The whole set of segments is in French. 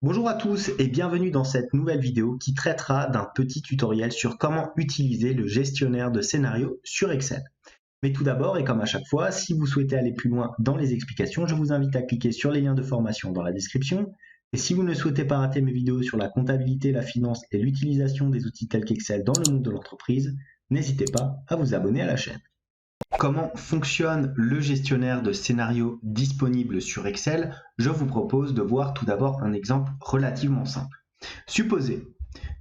Bonjour à tous et bienvenue dans cette nouvelle vidéo qui traitera d'un petit tutoriel sur comment utiliser le gestionnaire de scénario sur Excel. Mais tout d'abord, et comme à chaque fois, si vous souhaitez aller plus loin dans les explications, je vous invite à cliquer sur les liens de formation dans la description. Et si vous ne souhaitez pas rater mes vidéos sur la comptabilité, la finance et l'utilisation des outils tels qu'Excel dans le monde de l'entreprise, n'hésitez pas à vous abonner à la chaîne. Comment fonctionne le gestionnaire de scénario disponible sur Excel? Je vous propose de voir tout d'abord un exemple relativement simple. Supposez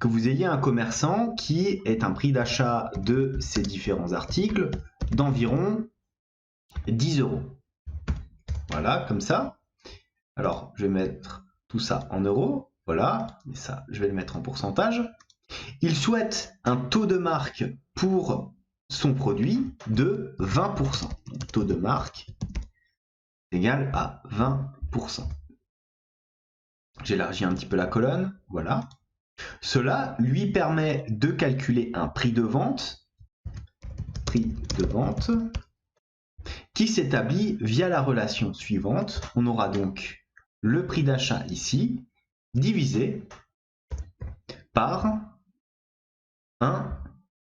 que vous ayez un commerçant qui ait un prix d'achat de ces différents articles d'environ 10 euros. Voilà, comme ça. Alors, je vais mettre tout ça en euros. Voilà, et ça, je vais le mettre en pourcentage. Il souhaite un taux de marque pour son produit de 20%. Donc, taux de marque égal à 20%. J'élargis un petit peu la colonne, voilà. Cela lui permet de calculer un prix de vente qui s'établit via la relation suivante. On aura donc le prix d'achat ici, divisé par 1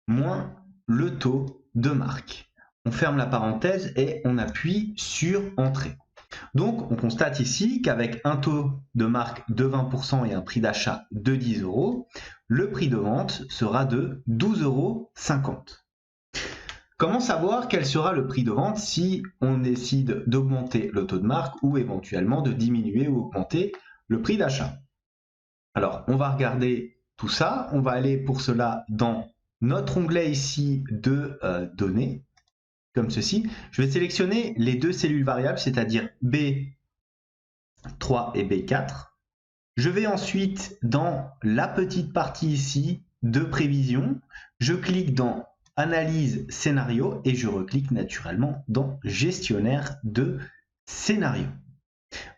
moins le taux de marque. On ferme la parenthèse et on appuie sur Entrée. Donc, on constate ici qu'avec un taux de marque de 20% et un prix d'achat de 10 euros, le prix de vente sera de 12,50 euros. Comment savoir quel sera le prix de vente si on décide d'augmenter le taux de marque ou éventuellement de diminuer ou augmenter le prix d'achat? Alors, on va regarder tout ça. On va aller pour cela dans notre onglet ici de données, comme ceci. Je vais sélectionner les deux cellules variables, c'est-à-dire B3 et B4. Je vais ensuite dans la petite partie ici de prévision. Je clique dans Analyse scénario et je reclique naturellement dans Gestionnaire de scénario.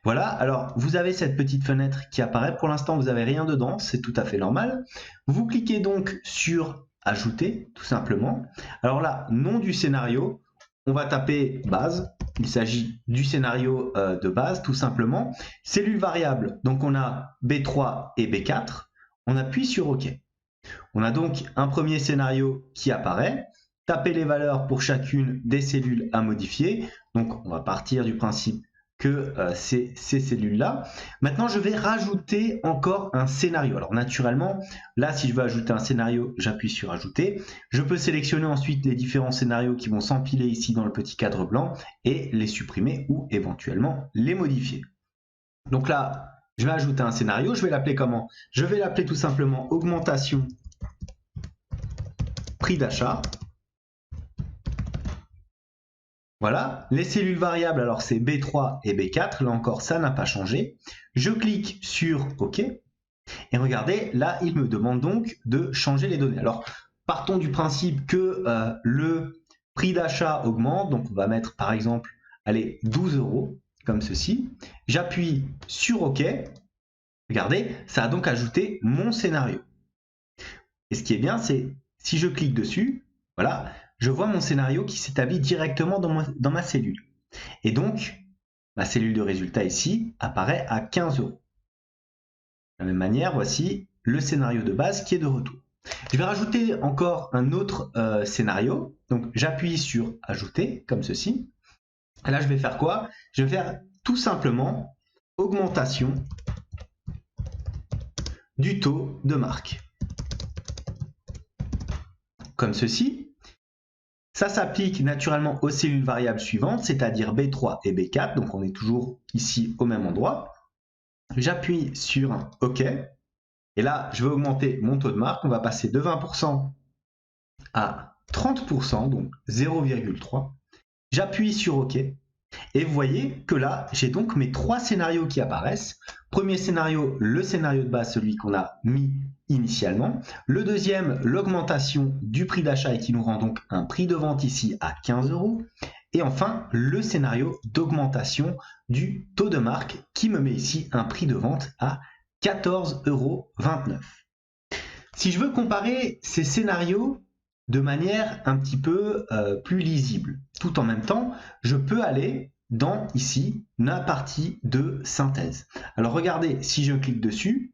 Voilà, alors vous avez cette petite fenêtre qui apparaît. Pour l'instant, vous n'avez rien dedans, c'est tout à fait normal. Vous cliquez donc sur Ajouter, tout simplement. Alors là, nom du scénario, on va taper base. Il s'agit du scénario de base, tout simplement. Cellule variable, donc on a B3 et B4. On appuie sur OK. On a donc un premier scénario qui apparaît. Tapez les valeurs pour chacune des cellules à modifier. Donc on va partir du principe que c'est ces cellules-là. Maintenant, je vais rajouter encore un scénario. Alors naturellement, là, si je veux ajouter un scénario, j'appuie sur Ajouter. Je peux sélectionner ensuite les différents scénarios qui vont s'empiler ici dans le petit cadre blanc et les supprimer ou éventuellement les modifier. Donc là, je vais ajouter un scénario. Je vais l'appeler comment? Je vais l'appeler tout simplement Augmentation prix d'achat. Voilà, les cellules variables, alors c'est B3 et B4, là encore ça n'a pas changé. Je clique sur OK, et regardez, là il me demande donc de changer les données. Alors partons du principe que le prix d'achat augmente, donc on va mettre par exemple, allez, 12 euros, comme ceci. J'appuie sur OK, regardez, ça a donc ajouté mon scénario. Et ce qui est bien, c'est si je clique dessus, voilà, je vois mon scénario qui s'établit directement dans ma cellule. Et donc, ma cellule de résultat ici apparaît à 15 euros. De la même manière, voici le scénario de base qui est de retour. Je vais rajouter encore un autre scénario. Donc, j'appuie sur Ajouter, comme ceci. Et là, je vais faire quoi? Je vais faire tout simplement augmentation du taux de marque. Comme ceci. Ça s'applique naturellement aux cellules variables suivantes, c'est-à-dire B3 et B4. Donc, on est toujours ici au même endroit. J'appuie sur OK. Et là, je vais augmenter mon taux de marque. On va passer de 20% à 30%, donc 0,3. J'appuie sur OK. Et vous voyez que là, j'ai donc mes trois scénarios qui apparaissent. Premier scénario, le scénario de base, celui qu'on a mis initialement. Le deuxième, l'augmentation du prix d'achat et qui nous rend donc un prix de vente ici à 15 euros. Et enfin, le scénario d'augmentation du taux de marque qui me met ici un prix de vente à 14,29 euros. Si je veux comparer ces scénarios de manière un petit peu plus lisible, tout en même temps, je peux aller dans ici ma partie de synthèse. Alors regardez, si je clique dessus,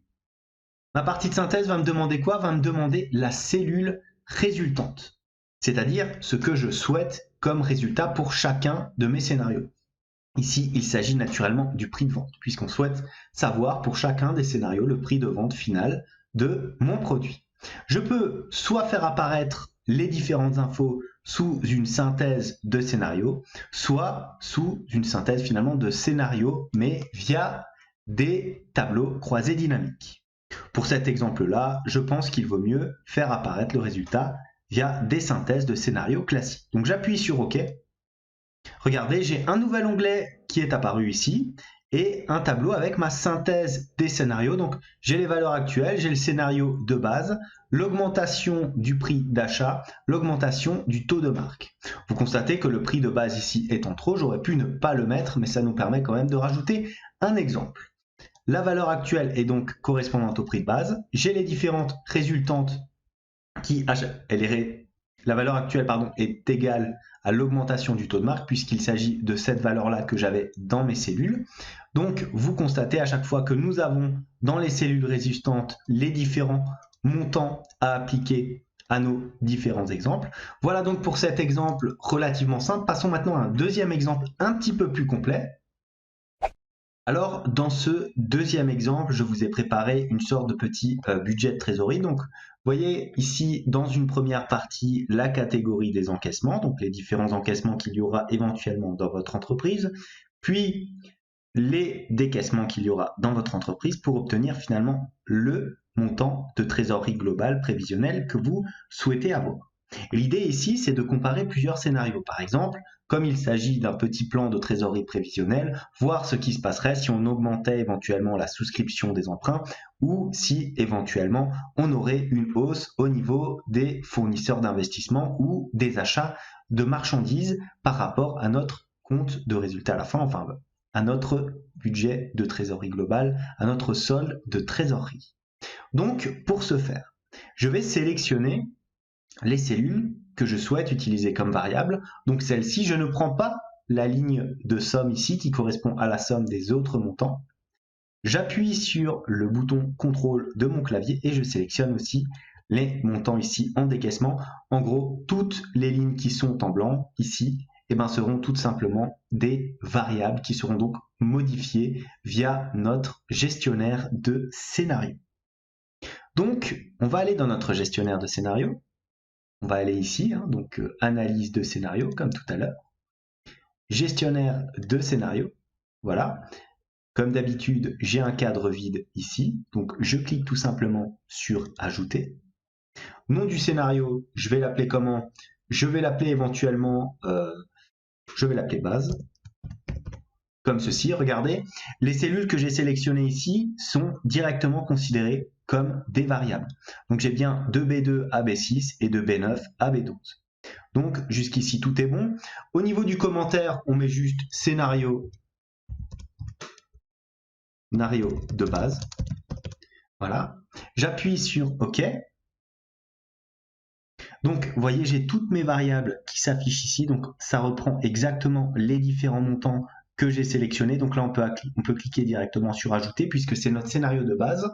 ma partie de synthèse va me demander quoi? Va me demander la cellule résultante, c'est-à-dire ce que je souhaite comme résultat pour chacun de mes scénarios. Ici, il s'agit naturellement du prix de vente, puisqu'on souhaite savoir pour chacun des scénarios le prix de vente final de mon produit. Je peux soit faire apparaître les différentes infos sous une synthèse de scénario, soit sous une synthèse finalement de scénario, mais via des tableaux croisés dynamiques. Pour cet exemple-là, je pense qu'il vaut mieux faire apparaître le résultat via des synthèses de scénarios classiques. Donc j'appuie sur OK. Regardez, j'ai un nouvel onglet qui est apparu ici et un tableau avec ma synthèse des scénarios. Donc j'ai les valeurs actuelles, j'ai le scénario de base, l'augmentation du prix d'achat, l'augmentation du taux de marque. Vous constatez que le prix de base ici est en trop, j'aurais pu ne pas le mettre, mais ça nous permet quand même de rajouter un exemple. La valeur actuelle est donc correspondante au prix de base. J'ai les différentes résultantes qui, la valeur actuelle est égale à l'augmentation du taux de marque puisqu'il s'agit de cette valeur-là que j'avais dans mes cellules. Donc, vous constatez à chaque fois que nous avons dans les cellules résistantes les différents montants à appliquer à nos différents exemples. Voilà donc pour cet exemple relativement simple. Passons maintenant à un deuxième exemple un petit peu plus complet. Alors, dans ce deuxième exemple, je vous ai préparé une sorte de petit budget de trésorerie. Donc, vous voyez ici, dans une première partie, la catégorie des encaissements, donc les différents encaissements qu'il y aura éventuellement dans votre entreprise, puis les décaissements qu'il y aura dans votre entreprise pour obtenir finalement le montant de trésorerie globale prévisionnelle que vous souhaitez avoir. L'idée ici, c'est de comparer plusieurs scénarios. Par exemple, comme il s'agit d'un petit plan de trésorerie prévisionnelle, voir ce qui se passerait si on augmentait éventuellement la souscription des emprunts ou si éventuellement on aurait une hausse au niveau des fournisseurs d'investissement ou des achats de marchandises par rapport à notre compte de résultat à la fin, enfin à notre budget de trésorerie globale, à notre solde de trésorerie. Donc, pour ce faire, je vais sélectionner les cellules que je souhaite utiliser comme variable. Donc celle-ci, je ne prends pas la ligne de somme ici qui correspond à la somme des autres montants. J'appuie sur le bouton CTRL de mon clavier et je sélectionne aussi les montants ici en décaissement. En gros, toutes les lignes qui sont en blanc ici seront tout simplement des variables qui seront donc modifiées via notre gestionnaire de scénario. Donc, on va aller dans notre gestionnaire de scénario. On va aller ici, donc analyse de scénario, comme tout à l'heure. Gestionnaire de scénario, voilà. Comme d'habitude, j'ai un cadre vide ici, donc je clique tout simplement sur Ajouter. Nom du scénario, je vais l'appeler comment? Je vais l'appeler éventuellement, je vais l'appeler base, comme ceci. Regardez, les cellules que j'ai sélectionnées ici sont directement considérées comme des variables. Donc j'ai bien de B2 à B6 et de B9 à B12. Donc jusqu'ici tout est bon. Au niveau du commentaire, on met juste scénario de base. Voilà. J'appuie sur OK. Donc vous voyez, j'ai toutes mes variables qui s'affichent ici. Donc ça reprend exactement les différents montants que j'ai sélectionnés. Donc là, on peut cliquer directement sur Ajouter puisque c'est notre scénario de base.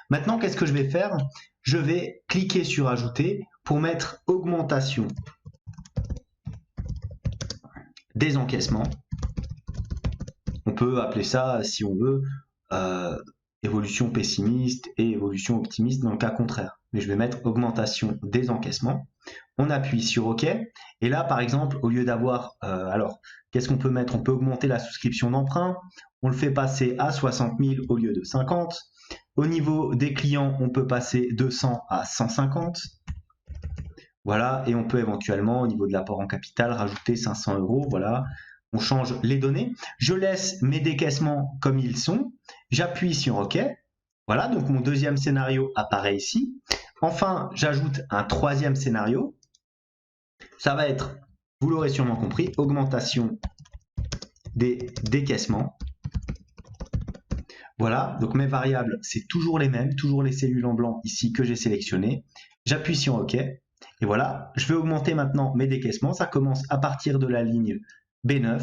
Maintenant, qu'est-ce que je vais faire? Je vais cliquer sur Ajouter pour mettre augmentation des encaissements. On peut appeler ça, si on veut, évolution pessimiste et évolution optimiste dans le cas contraire. Mais je vais mettre augmentation des encaissements. On appuie sur OK. Et là, par exemple, au lieu d'avoir... alors, qu'est-ce qu'on peut mettre? On peut augmenter la souscription d'emprunt. On le fait passer à 60 000 au lieu de 50. Au niveau des clients, on peut passer de 100 à 150. Voilà, et on peut éventuellement, au niveau de l'apport en capital, rajouter 500 €. Voilà, on change les données. Je laisse mes décaissements comme ils sont. J'appuie sur OK. Voilà, donc mon deuxième scénario apparaît ici. Enfin, j'ajoute un troisième scénario. Ça va être, vous l'aurez sûrement compris, augmentation des décaissements. Voilà, donc mes variables, c'est toujours les mêmes, toujours les cellules en blanc ici que j'ai sélectionnées. J'appuie sur OK. Et voilà, je vais augmenter maintenant mes décaissements. Ça commence à partir de la ligne B9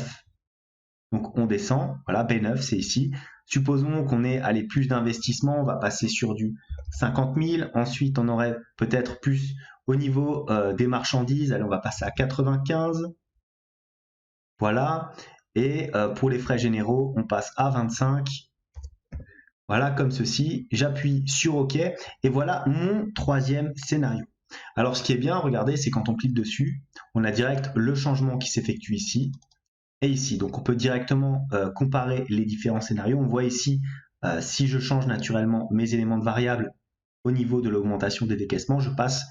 Donc on descend, voilà, B9 c'est ici. Supposons qu'on ait allé plus d'investissement, on va passer sur du 50 000. Ensuite, on aurait peut-être plus au niveau des marchandises. Allez, on va passer à 95. Voilà. Et pour les frais généraux, on passe à 25. Voilà, comme ceci. J'appuie sur OK. Et voilà mon troisième scénario. Alors, ce qui est bien, regardez, c'est quand on clique dessus, on a direct le changement qui s'effectue ici et ici. Donc, on peut directement comparer les différents scénarios. On voit ici, si je change naturellement mes éléments de variable au niveau de l'augmentation des décaissements, je passe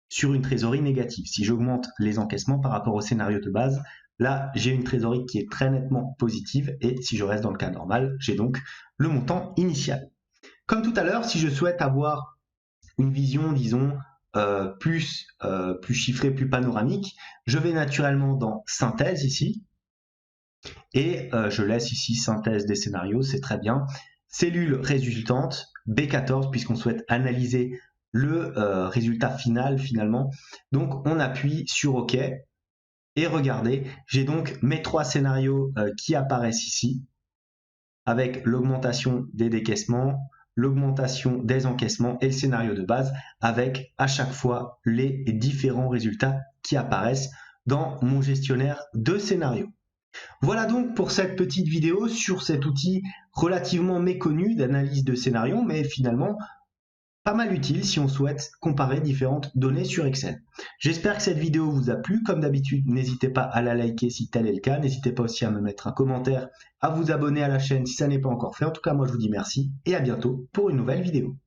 sur une trésorerie négative. Si j'augmente les encaissements par rapport au scénario de base, là, j'ai une trésorerie qui est très nettement positive. Et si je reste dans le cas normal, j'ai donc le montant initial. Comme tout à l'heure, si je souhaite avoir une vision, disons, plus chiffrée, plus panoramique, je vais naturellement dans synthèse ici, et je laisse ici synthèse des scénarios, c'est très bien. Cellule résultante, B14, puisqu'on souhaite analyser le résultat final finalement. Donc on appuie sur OK, et regardez, j'ai donc mes trois scénarios qui apparaissent ici, avec l'augmentation des décaissements, l'augmentation des encaissements et le scénario de base avec à chaque fois les différents résultats qui apparaissent dans mon gestionnaire de scénarios. Voilà donc pour cette petite vidéo sur cet outil relativement méconnu d'analyse de scénario, mais finalement pas mal utile si on souhaite comparer différentes données sur Excel. J'espère que cette vidéo vous a plu. Comme d'habitude, n'hésitez pas à la liker si tel est le cas. N'hésitez pas aussi à me mettre un commentaire, à vous abonner à la chaîne si ça n'est pas encore fait. En tout cas, moi je vous dis merci et à bientôt pour une nouvelle vidéo.